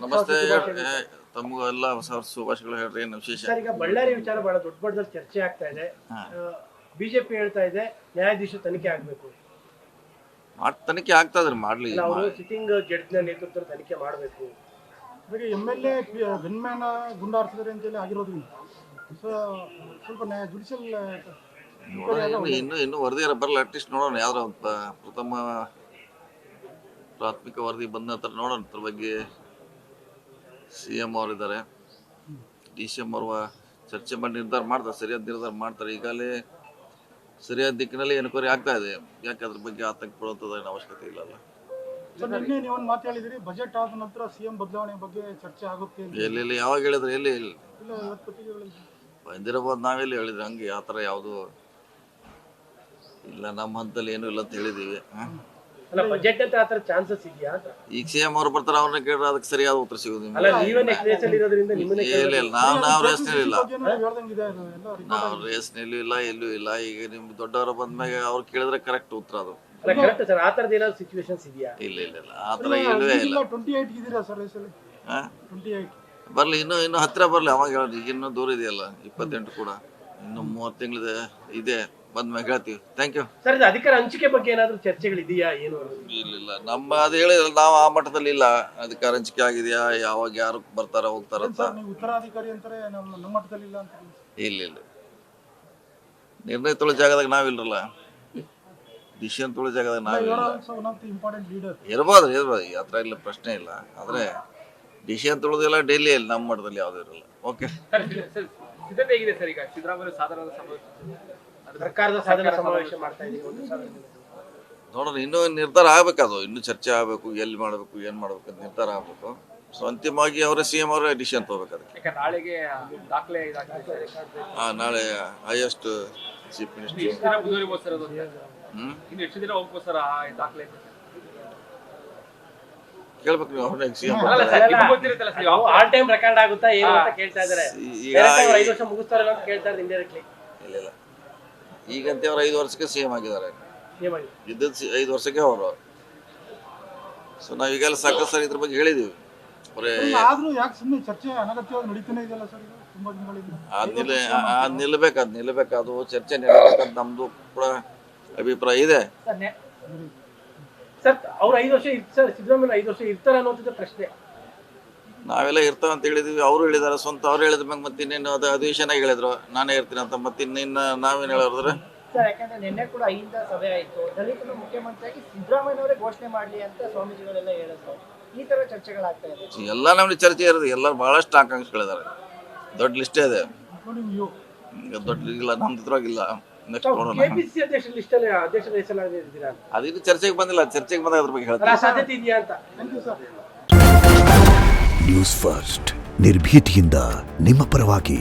ನಮಸ್ತೆ. ತಮಗೂ ಎಲ್ಲ ಹೊಸ ಶುಭಾಶಯಗಳು ಹೇಳ್ರಿ. ಏನು ವಿಶೇಷ? ಸರ್, ಈಗ ಬಳ್ಳಾರಿ ವಿಚಾರ ಬಹಳ ದೊಡ್ಡ ಮಟ್ಟದಲ್ಲಿ ಚರ್ಚೆ ಆಗ್ತಾ ಇದೆ. ಬಿಜೆಪಿ ಹೇಳ್ತಾ ಇದೆ ನ್ಯಾಯಾಧೀಶ ತನಿಖೆ ಆಗ್ಬೇಕು. ತನಿಖೆ ಆಗ್ತದ್ರಿ, ಮಾಡ್ಲಿ. ಅವರು ಸಿಟ್ಟಿಂಗ್ ಜಡ್ಜ್ ನ ನೇತೃತ್ವದಲ್ಲಿ ತನಿಖೆ ಮಾಡಬೇಕು. MLA ಗನ್ಮ್ಯಾನ್ ಗುಂಡಾರಿಸಿದ್ರೆ ಅಂತೇಳಿ ಆಗಿರೋದ್ರಿಂದ ಸ್ವಲ್ಪ ಜುಡಿಷಿಯಲ್ ಇನ್ನು ವರದಿ ಬರಲ್ಲ. ಅಟ್ಲೀಸ್ಟ್ ನೋಡೋಣ, ಯಾವ್ದಾರ ಪ್ರಥಮ ಪ್ರಾಥಮಿಕ ವರದಿ ಬಂದ ನಂತರ ನೋಡೋಣ. ಅದ್ರ ಬಗ್ಗೆ CM ಅವರಿದ್ದಾರೆ, DCM ಅವರು ಚರ್ಚೆ ಮಾಡಿ ನಿರ್ಧಾರ ಮಾಡ್ತಾರೆ, ಸರಿಯಾದ ನಿರ್ಧಾರ ಮಾಡ್ತಾರೆ. ಈಗಾಗಲೇ ಸರಿಯಾದ ದಿಕ್ಕಿನಲ್ಲಿ ಎನ್ಕ್ವೈರಿ ಆಗ್ತಾ ಇದೆ. ಯಾಕೆ ಅದ್ರ ಬಗ್ಗೆ ಆತಂಕ ಪಡುವಂಥದ್ದು ಅವಶ್ಯಕತೆ ಇಲ್ಲಲ್ಲ. ನಿನ್ನೆ ನೀವು ಒಂದು ಮಾತು ಹೇಳಿದ್ರಿ, ಬಜೆಟ್ ಆದ ನಂತರ CM ಬದಲಾವಣೆ ಬಗ್ಗೆ ಚರ್ಚೆ ಆಗುತ್ತೆ. ಎಲ್ಲಿ ಯಾವಾಗ ಹೇಳಿದ್ರೆ? ಎಲ್ಲಿ ಇಲ್ಲ, ಬಂದಿರಬಹುದು. ನಾವೆಲ್ಲಿ ಹೇಳಿದ್ರಿ ಹಂಗೆ? ಆ ಥರ ಯಾವುದು ಇಲ್ಲ, ನಮ್ಮ ಹಂತಲ್ಲಿ ಏನೂ ಇಲ್ಲ ಅಂತ ಹೇಳಿದೀವಿ. ಅಲ್ಲ, ಬಜೆಟ್ ಅಂತ ಆತರ ಚಾನ್ಸಸ್ ಇದೆಯಾ ಅಂತ. ಈಗ CM ಅವ್ರು ಬರ್ತಾರೆ, ಅವ್ರನ್ನ ಕೇಳಿದ್ರೆ ಅದಕ್ಕೆ ಸರಿಯಾದ ಉತ್ತರ ಸಿಗೋದು. ಅಲ್ಲ, ನೀವೇ ನೆಕ್ಸ್ಟ್ ರೇಸ್ ಅಲ್ಲಿ ಇರೋದ್ರಿಂದ ನಿಮ್ಮನ್ನೇ ಇಲ್ಲ, ನಾವು ರೇಸ್ನಲ್ಲಿಲ್ಲ, ಹೇಳ್ದಂಗಿದೆ ನಾವು ರೇಸ್ನಲ್ಲೂ ಇಲ್ಲ, ಎಲ್ಲೂ ಇಲ್ಲ. ಈಗ ನಿಮ್ ದೊಡ್ಡವರು ಬಂದ್ಮ್ಯಾಗ ಅವ್ರು ಕೇಳಿದ್ರೆ ಕರೆಕ್ಟ್ ಉತ್ತರ ಅದು. ಅಲ್ಲ, ಕರೆಕ್ಟ್ ಸರ್. ಆ ತರದ ಏನಾದ್ರು ಸಿಚುವೇಶನ್ಸ್ ಇದೆಯಾ? ಇಲ್ಲ, ಆ ಥರ ಇಲ್ಲವೇ ಇಲ್ಲ. 28 ಇದೀರಾ ಸರ್ ರೇಸಲ್ಲಿ? 28 ಬರ್ಲಿ, ಇನ್ನು ಹತ್ತಿರ ಬರ್ಲಿ. ಅವಾಗ ಹೇಳಿ, ಈಗ ಇನ್ನೂ ದೂರ ಇದೆಯಲ್ಲ 28 ಕೂಡ. ಇನ್ನು 30 ತಿಂಗಳಿದೆ, ಇದೆ. ಬಂದ್ಮ್ಯಾಗ ಹೇಳ್ತೀವಿ. Thank you sir. ಇದು ಅಧಿಕಾರ ಹಂಚಿಕೆ ಬಗ್ಗೆ ಏನಾದ್ರು ಚರ್ಚೆಗಳಿದೆಯಾ? ಏನು ಇಲ್ಲ, ನಮ್ಮ ಅದು ಹೇಳಿಲ್ಲ, ನಾವು ಆ ಮಟ್ಟದಲ್ಲಿ ಇಲ್ಲ. ಅಧಿಕಾರ ಹಂಚಿಕೆ ಆಗಿದೆಯಾ, ಯಾವಾಗ ಯಾರು ಬರ್ತಾರ ಹೋಗ್ತಾರ ಅಂತ. ನೀವು ಉತ್ತರಾಧಿಕಾರಿ ಅಂತಾರೆ, ನಮ್ಮ ಮಟ್ಟದಲ್ಲಿ ಇಲ್ಲ ಅಂತ. ಇಲ್ಲ, ನಿರ್ಣಯ ತೊಳೆ ಜಾಗದಾಗ ನಾವಿಲ್ರಲ್ಲ. ಡಿಸಿಷನ್ ತೊಳೆ ಜಾಗದಾಗ ನಾವಿಲ್ಲ. ಇರ್ಬೋದು, ಆ ಥರ ಇಲ್ಲ, ಪ್ರಶ್ನೆ ಇಲ್ಲ. ಆದರೆ ಡಿಸಿಷನ್ ತೊಳೆದಿಲ್ಲ ಡೈಲಿ ಇಲ್ಲಿ ನಮ್ಮ ಮಟ್ಟದಲ್ಲಿ ಯಾವುದೂ ಇರಲ್ಲ. ಓಕೆ. ಸಿದ್ಧತೆ ಹೇಗಿದೆ ಸರ್? ಈಗ ಸಿದ್ದರಾಮಯ್ಯ ಸಾಧಾರಣ ಸರ್ಕಾರದ ಸಾಧನ ಸಮಾವೇಶ ಮಾಡ್ತಾ ಇದೀವಿ. ನೋಡೋಣ, ಇನ್ನೂ ನಿರ್ಧಾರ ಆಗ್ಬೇಕು. ಅದು ಇನ್ನೂ ಚರ್ಚೆ ಆಗಬೇಕು, ಎಲ್ಲಿ ಮಾಡಬೇಕು, ಏನು ಮಾಡಬೇಕು ಅಂತ ನಿರ್ಧಾರ ಆಗಬೇಕು. ಸೊ ಅಂತಿಮವಾಗಿ ಅವರೇ CM ಅವರೇ ಡಿಸಿಷನ್ ತಗೋಬೇಕು ಅದಕ್ಕೆ. ನಾಳೆಗೆ ದಾಖಲೆ ನಾಳೆ ಹೈಯೆಸ್ಟ್ ಚೀಫ್ ಮಿನಿಸ್ಟರ್ ಮುಂದುವರಿಬೋದು ಸರ್. ಅದು ಇನ್ನು ಎಷ್ಟು ದಿನ ಹೋಗ್ಬೋದು ಸರ್ ಆ ದಾಖಲೆ? ಕೇಳ್ಬೇಕು ನೀವು ಅವ್ರನ್ನ. CM ಆಲ್ ಟೈಮ್ ರೆಕಾರ್ಡ್ ಆಗುತ್ತಾ ಏನು ಅಂತ ಕೇಳ್ತಾ ಇದ್ದಾರೆ. ಈಗ 5 ವರ್ಷ ಮುಗಿಸ್ತಾರೆ ಅಂತ ಕೇಳ್ತಾ ಇದ್ದಾರೆ ಇಂಡೈರೆಕ್ಟ್ಲಿ. ಇಲ್ಲ, ಈಗಂತೆ ಅವ್ರು 5 ವರ್ಷಕ್ಕೆ CM ಆಗಿದ್ದಾರೆ. ಇದ್ದದ್ದು 5 ವರ್ಷಕ್ಕೆ ಅವರು. ಸೊ ನಾವು ಈಗೆಲ್ಲ ಸಾಕಷ್ಟು ಸರ್ ಇದ್ರ ಬಗ್ಗೆ ಹೇಳಿದೀವಿ. ಆದ್ರೂ ಯಾಕೆ ಸುಮ್ಮನೆ ಚರ್ಚೆ ಅನಗತ್ಯವಾಗಿ ನಡೀತಾನೆ ಇದೆಯಲ್ಲ ಸರ್? ತುಂಬಾ ದಿನಗಳಿಂದ ಅದ್ ನಿಲ್ಬೇಕು. ಅದು ಚರ್ಚೆ ನಿಲ್ಲಬೇಕಂತ ನಮ್ದು ಕೂಡ ಅಭಿಪ್ರಾಯ ಇದೆ. ಸರ್, ಅವ್ರು 5 ವರ್ಷ ಸರ್, ಸಿದ್ದರಾಮಯ್ಯ 5 ವರ್ಷ ಇರ್ತಾರೆ ಅನ್ನೋದು ಪ್ರಶ್ನೆ. ನಾವೆಲ್ಲ ಇರ್ತಾವ ಅಂತ ಹೇಳಿದ್ವಿ, ಅವರು ಹೇಳಿದಾರೆ. ಸ್ವಂತ ಅವ್ರು ಹೇಳಿದ ಮ್ಯಾಗ ಮತ್ತೆ ಇನ್ನೇನು ಅದು ಅಧಿವೇಶನ ಹೇಳಿದ್ರು ನಾನೇ ಇರ್ತೀನಿ ಅಂತ. ಮತ್ತೆ ಇನ್ನೇನು ನಾವೇನು ಹೇಳಿದ್ರೆ ಸರ್, ಯಾಕಂದ್ರೆ ನಿನ್ನೆ ಕೂಡ ಅಹಿಂದ ಸಭೆ ಆಯ್ತು. ದಲಿತರ ಮುಖ್ಯಮಂತ್ರಿಯಾಗಿ ಸಿದ್ದರಾಮಯ್ಯನವರೇ ಘೋಷಣೆ ಮಾಡ್ಲಿ ಅಂತ ಸ್ವಾಮೀಜಿಗಳೆಲ್ಲ ಹೇಳಿದ್ರು. ಈ ತರ ಚರ್ಚೆಗಳಾಗ್ತಾ ಇದೆ. ಎಲ್ಲ ನಮ್ಗೆ ಚರ್ಚೆ ಇರೋದು. ಎಲ್ಲರೂ ಬಹಳಷ್ಟು ಆಕಾಂಕ್ಷಿಗಳಿದ್ದಾರೆ. ದೊಡ್ಡ ಲಿಸ್ಟೇ ಇದೆ. ದೊಡ್ಡ ಇಲ್ಲ, ನಮ್ದು ಇದ್ರಾಗಿಲ್ಲ. ನೆಕ್ಸ್ಟ್ ನೋಡೋಣ. KPCC ಅಧ್ಯಕ್ಷ ಲಿಸ್ಟ್ ಅಲ್ಲಿ ಅಧ್ಯಕ್ಷರ ಹೆಸರಾಗಿದ್ದೀರಾ? ಅದಿನ್ನು ಚರ್ಚೆಗೆ ಬಂದಿಲ್ಲ. ಚರ್ಚೆಗೆ ಬಂದಾಗ ಅದ್ರ ಬಗ್ಗೆ ಹೇಳ್ತಾರೆ. ಸಾಧ್ಯತೆ ಇದೆಯಾ ಅಂತ. ನ್ಯೂಸ್ ಫಸ್ಟ್, ನಿರ್ಭೀತಿಯಿಂದ ನಿಮ್ಮ ಪರವಾಗಿ.